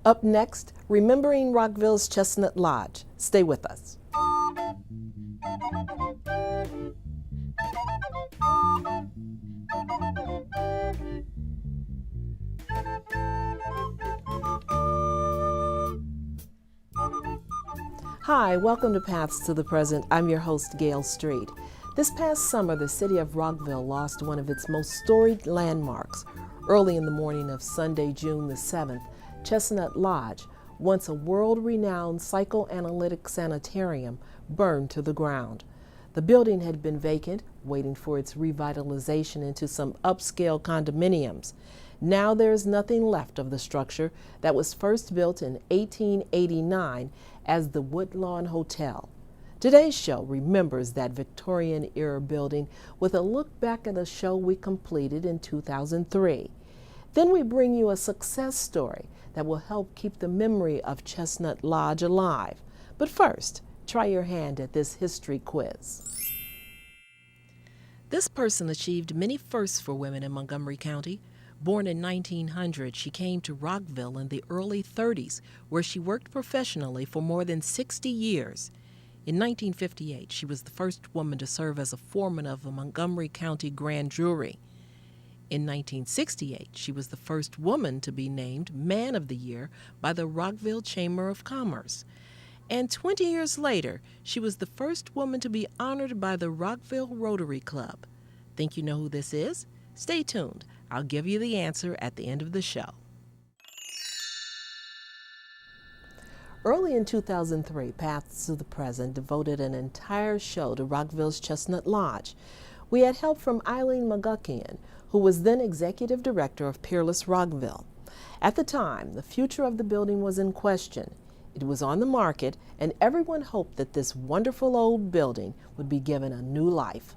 Up next, remembering Rockville's Chestnut Lodge. Stay with us. Hi, welcome to Paths to the Present. I'm your host, Gail Street. This past summer, the city of Rockville lost one of its most storied landmarks. Early in the morning of Sunday, June the 7th, Chestnut Lodge, once a world-renowned psychoanalytic sanitarium, burned to the ground. The building had been vacant, waiting for its revitalization into some upscale condominiums. Now there is nothing left of the structure that was first built in 1889 as the Woodlawn Hotel. Today's show remembers that Victorian-era building with a look back at a show we completed in 2003. Then we bring you a success story that will help keep the memory of Chestnut Lodge alive. But first, try your hand at this history quiz. This person achieved many firsts for women in Montgomery County. Born in 1900, she came to Rockville in the early 30s, where she worked professionally for more than 60 years. In 1958, she was the first woman to serve as a foreman of a Montgomery County grand jury. In 1968, she was the first woman to be named Man of the Year by the Rockville Chamber of Commerce. And 20 years later, she was the first woman to be honored by the Rockville Rotary Club. Think you know who this is? Stay tuned. I'll give you the answer at the end of the show. Early in 2003, Paths to the Present devoted an entire show to Rockville's Chestnut Lodge. We had help from Eileen McGuckian, who was then executive director of Peerless Rockville. At the time, the future of the building was in question. It was on the market, and everyone hoped that this wonderful old building would be given a new life.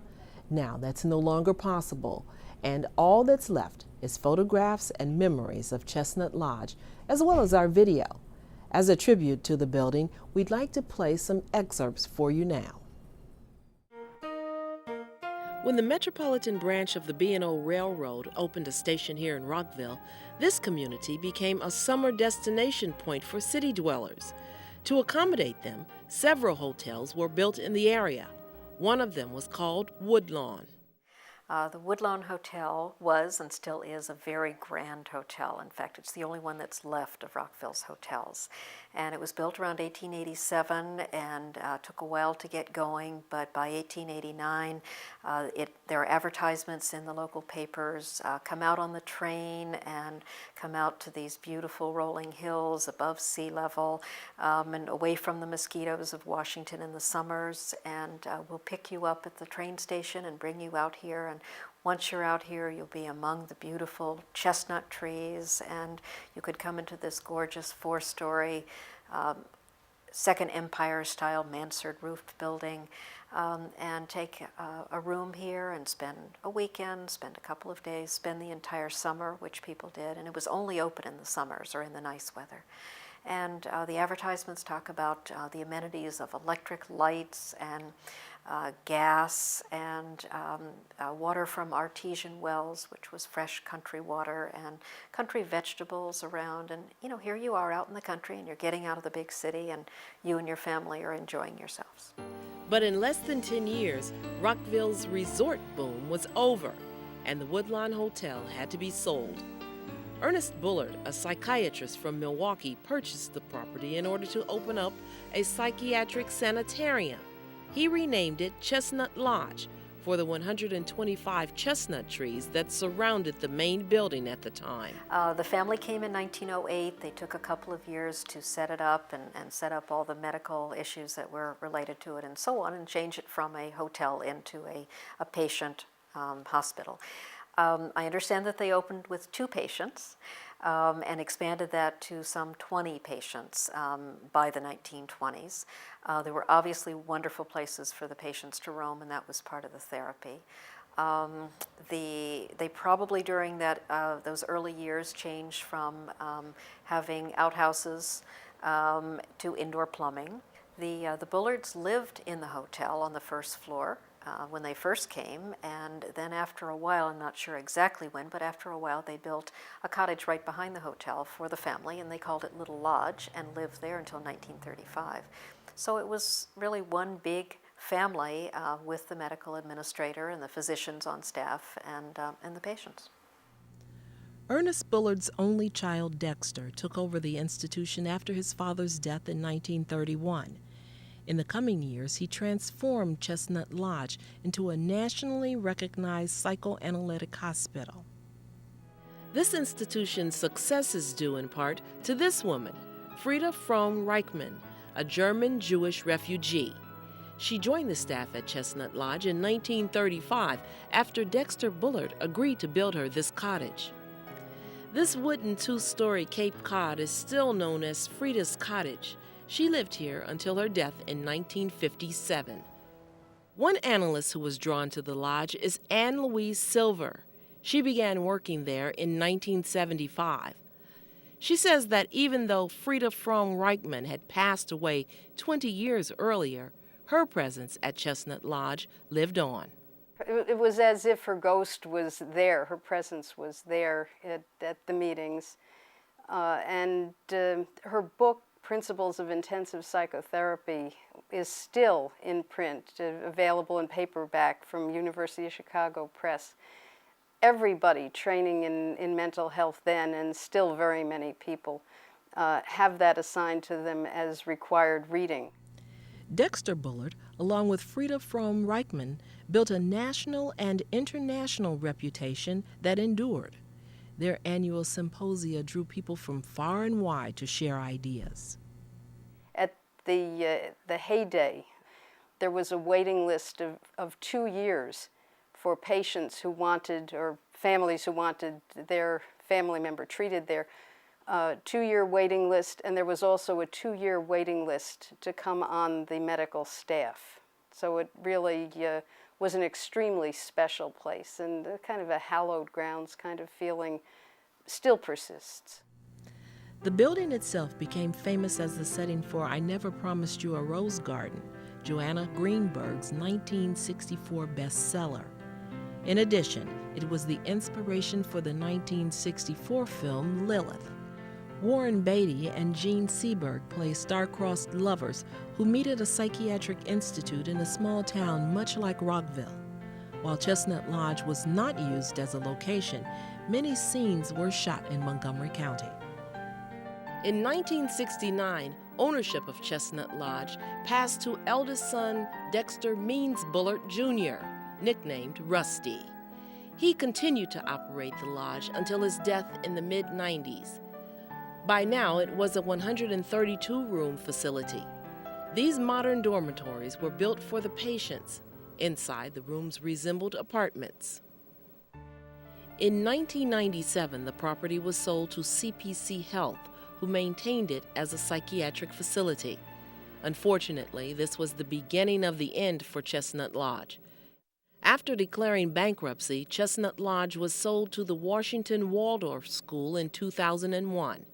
Now, that's no longer possible, and all that's left is photographs and memories of Chestnut Lodge, as well as our video. As a tribute to the building, we'd like to play some excerpts for you now. When the Metropolitan branch of the B&O Railroad opened a station here in Rockville, this community became a summer destination point for city dwellers. To accommodate them, several hotels were built in the area. One of them was called Woodlawn. The Woodlawn Hotel was and still is a very grand hotel. In fact, it's the only one that's left of Rockville's hotels. And it was built around 1887 and took a while to get going, but by 1889, there are advertisements in the local papers, come out on the train and come out to these beautiful rolling hills above sea level and away from the mosquitoes of Washington in the summers, and we'll pick you up at the train station and bring you out here. And once you're out here, you'll be among the beautiful chestnut trees, and you could come into this gorgeous four-story Second Empire-style mansard roofed building and take a room here and spend a weekend, spend a couple of days, spend the entire summer, which people did, and it was only open in the summers or in the nice weather. And the advertisements talk about the amenities of electric lights and gas and water from artesian wells, which was fresh country water, and country vegetables around. And here you are out in the country and you're getting out of the big city, and you and your family are enjoying yourselves. But in less than 10 years, Rockville's resort boom was over, and the Woodlawn Hotel had to be sold. Ernest Bullard, a psychiatrist from Milwaukee, purchased the property in order to open up a psychiatric sanitarium. He renamed it Chestnut Lodge for the 125 chestnut trees that surrounded the main building at the time. The family came in 1908. They took a couple of years to set it up and set up all the medical issues that were related to it and so on, and change it from a hotel into a patient hospital. I understand that they opened with 2 patients and expanded that to some 20 patients by the 1920s. There were obviously wonderful places for the patients to roam, and that was part of the therapy. They probably during those early years changed from having outhouses to indoor plumbing. The Bullards lived in the hotel on the first floor. when they first came, and then after a while, I'm not sure exactly when, but after a while they built a cottage right behind the hotel for the family, and they called it Little Lodge, and lived there until 1935. So it was really one big family with the medical administrator and the physicians on staff and the patients. Ernest Bullard's only child, Dexter, took over the institution after his father's death in 1931. In the coming years, he transformed Chestnut Lodge into a nationally recognized psychoanalytic hospital. This institution's success is due in part to this woman, Frieda Reichmann, a German Jewish refugee. She joined the staff at Chestnut Lodge in 1935 after Dexter Bullard agreed to build her this cottage. This wooden two-story Cape Cod is still known as Frieda's Cottage. She lived here until her death in 1957. One analyst who was drawn to the lodge is Anne Louise Silver. She began working there in 1975. She says that even though Frieda Reichmann had passed away 20 years earlier, her presence at Chestnut Lodge lived on. It was as if her ghost was there, her presence was there at the meetings. Her book, Principles of Intensive Psychotherapy, is still in print, available in paperback from University of Chicago Press. Everybody training in mental health then, and still very many people, have that assigned to them as required reading. Dexter Bullard, along with Frieda Reichmann, built a national and international reputation that endured. Their annual symposia drew people from far and wide to share ideas. At the heyday, there was a waiting list of 2 years for patients who wanted, or families who wanted their family member treated there. 2-year waiting list, and there was also a 2-year waiting list to come on the medical staff. So it really was an extremely special place, and kind of a hallowed grounds kind of feeling still persists. The building itself became famous as the setting for I Never Promised You a Rose Garden, Joanna Greenberg's 1964 bestseller. In addition, it was the inspiration for the 1964 film Lilith. Warren Beatty and Gene Seberg play star-crossed lovers who meet at a psychiatric institute in a small town much like Rockville. While Chestnut Lodge was not used as a location, many scenes were shot in Montgomery County. In 1969, ownership of Chestnut Lodge passed to eldest son Dexter Means Bullard Jr., nicknamed Rusty. He continued to operate the lodge until his death in the mid-90s. By now, it was a 132-room facility. These modern dormitories were built for the patients. Inside, the rooms resembled apartments. In 1997, the property was sold to CPC Health, who maintained it as a psychiatric facility. Unfortunately, this was the beginning of the end for Chestnut Lodge. After declaring bankruptcy, Chestnut Lodge was sold to the Washington Waldorf School in 2001.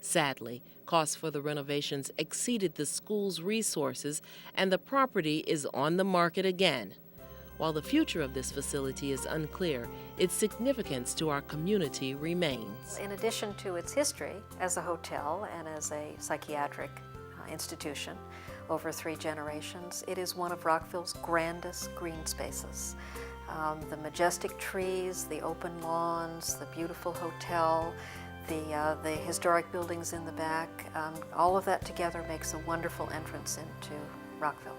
Sadly, costs for the renovations exceeded the school's resources, and the property is on the market again. While the future of this facility is unclear, its significance to our community remains. In addition to its history as a hotel and as a psychiatric institution over 3 generations, it is one of Rockville's grandest green spaces. The majestic trees, the open lawns, the beautiful hotel, the historic buildings in the back, all of that together makes a wonderful entrance into Rockville.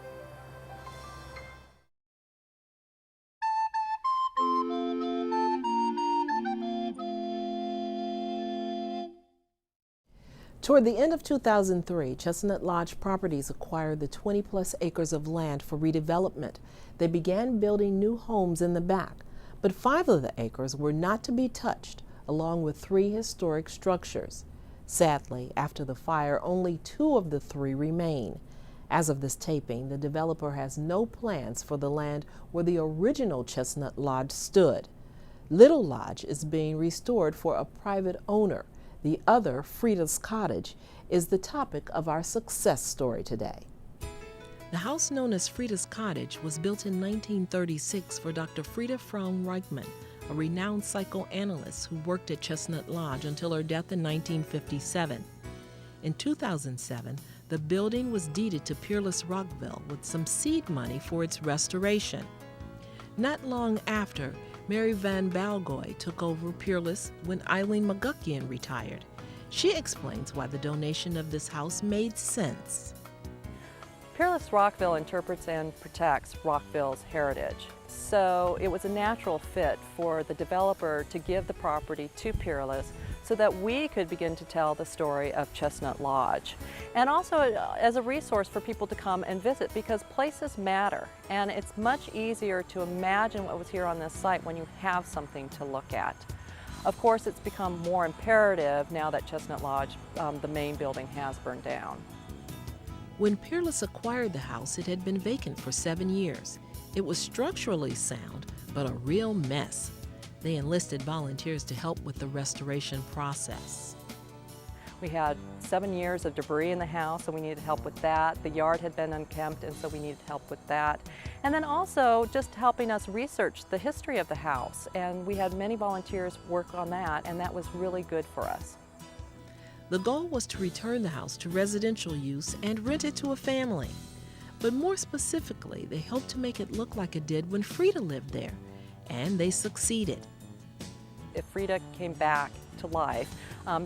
Toward the end of 2003, Chestnut Lodge Properties acquired the 20-plus acres of land for redevelopment. They began building new homes in the back, but 5 of the acres were not to be touched, along with 3 historic structures. Sadly, after the fire, only 2 of the 3 remain. As of this taping, the developer has no plans for the land where the original Chestnut Lodge stood. Little Lodge is being restored for a private owner. The other, Frieda's Cottage, is the topic of our success story today. The house known as Frieda's Cottage was built in 1936 for Dr. Frieda Reichman, a renowned psychoanalyst who worked at Chestnut Lodge until her death in 1957. In 2007, the building was deeded to Peerless Rockville with some seed money for its restoration. Not long after, Mary Van Balgoy took over Peerless when Eileen McGuckian retired. She explains why the donation of this house made sense. Peerless Rockville interprets and protects Rockville's heritage. So it was a natural fit for the developer to give the property to Peerless so that we could begin to tell the story of Chestnut Lodge. And also as a resource for people to come and visit, because places matter. And it's much easier to imagine what was here on this site when you have something to look at. Of course, it's become more imperative now that Chestnut Lodge, the main building, has burned down. When Peerless acquired the house, it had been vacant for 7 years. It was structurally sound, but a real mess. They enlisted volunteers to help with the restoration process. We had 7 years of debris in the house, and we needed help with that. The yard had been unkempt, and so we needed help with that. And then also just helping us research the history of the house. And we had many volunteers work on that, and that was really good for us. The goal was to return the house to residential use and rent it to a family. But more specifically, they hoped to make it look like it did when Frieda lived there, and they succeeded. If Frieda came back to life,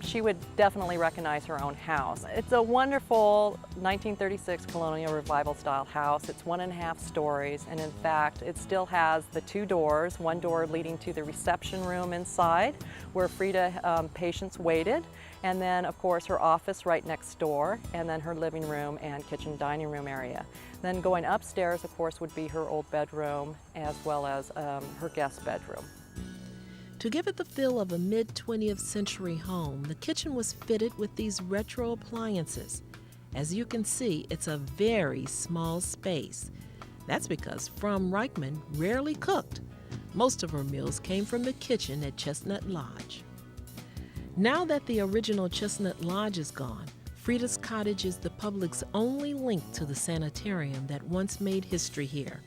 she would definitely recognize her own house. It's a wonderful 1936 colonial revival style house. It's 1.5 stories, and in fact it still has the 2 doors, one door leading to the reception room inside where Frieda patients waited, and then of course her office right next door, and then her living room and kitchen dining room area. Then going upstairs, of course, would be her old bedroom as well as her guest bedroom. To give it the feel of a mid-20th century home, the kitchen was fitted with these retro appliances. As you can see, it's a very small space. That's because Reichman rarely cooked. Most of her meals came from the kitchen at Chestnut Lodge. Now that the original Chestnut Lodge is gone, Frieda's Cottage is the public's only link to the sanitarium that once made history here.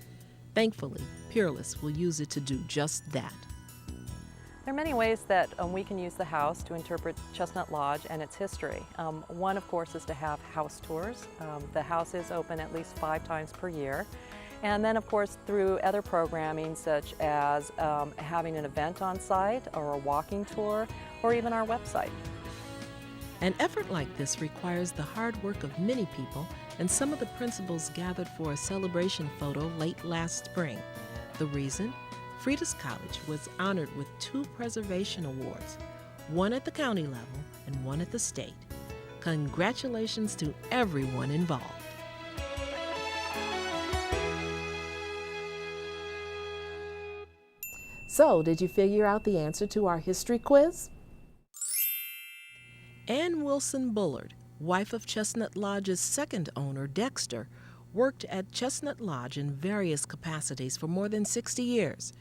Thankfully, Peerless will use it to do just that. There are many ways that we can use the house to interpret Chestnut Lodge and its history. One, of course, is to have house tours. The house is open at least 5 times per year. And then, of course, through other programming such as having an event on site or a walking tour or even our website. An effort like this requires the hard work of many people, and some of the principals gathered for a celebration photo late last spring. The reason? Frieda's College was honored with 2 preservation awards, one at the county level and one at the state. Congratulations to everyone involved. So, did you figure out the answer to our history quiz? Ann Wilson Bullard, wife of Chestnut Lodge's second owner, Dexter, worked at Chestnut Lodge in various capacities for more than 60 years.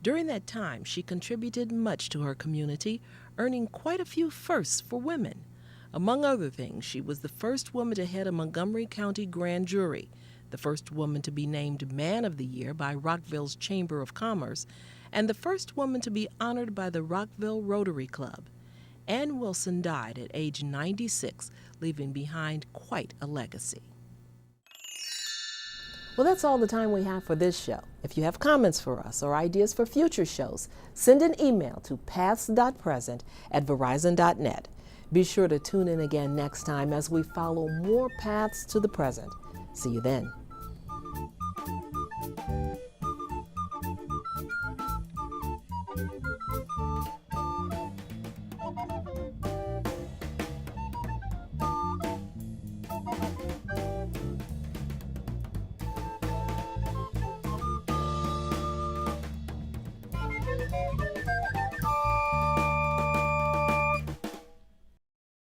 During that time, she contributed much to her community, earning quite a few firsts for women. Among other things, she was the first woman to head a Montgomery County grand jury, the first woman to be named Man of the Year by Rockville's Chamber of Commerce, and the first woman to be honored by the Rockville Rotary Club. Ann Wilson died at age 96, leaving behind quite a legacy. Well, that's all the time we have for this show. If you have comments for us or ideas for future shows, send an email to paths.present@verizon.net. Be sure to tune in again next time as we follow more paths to the present. See you then.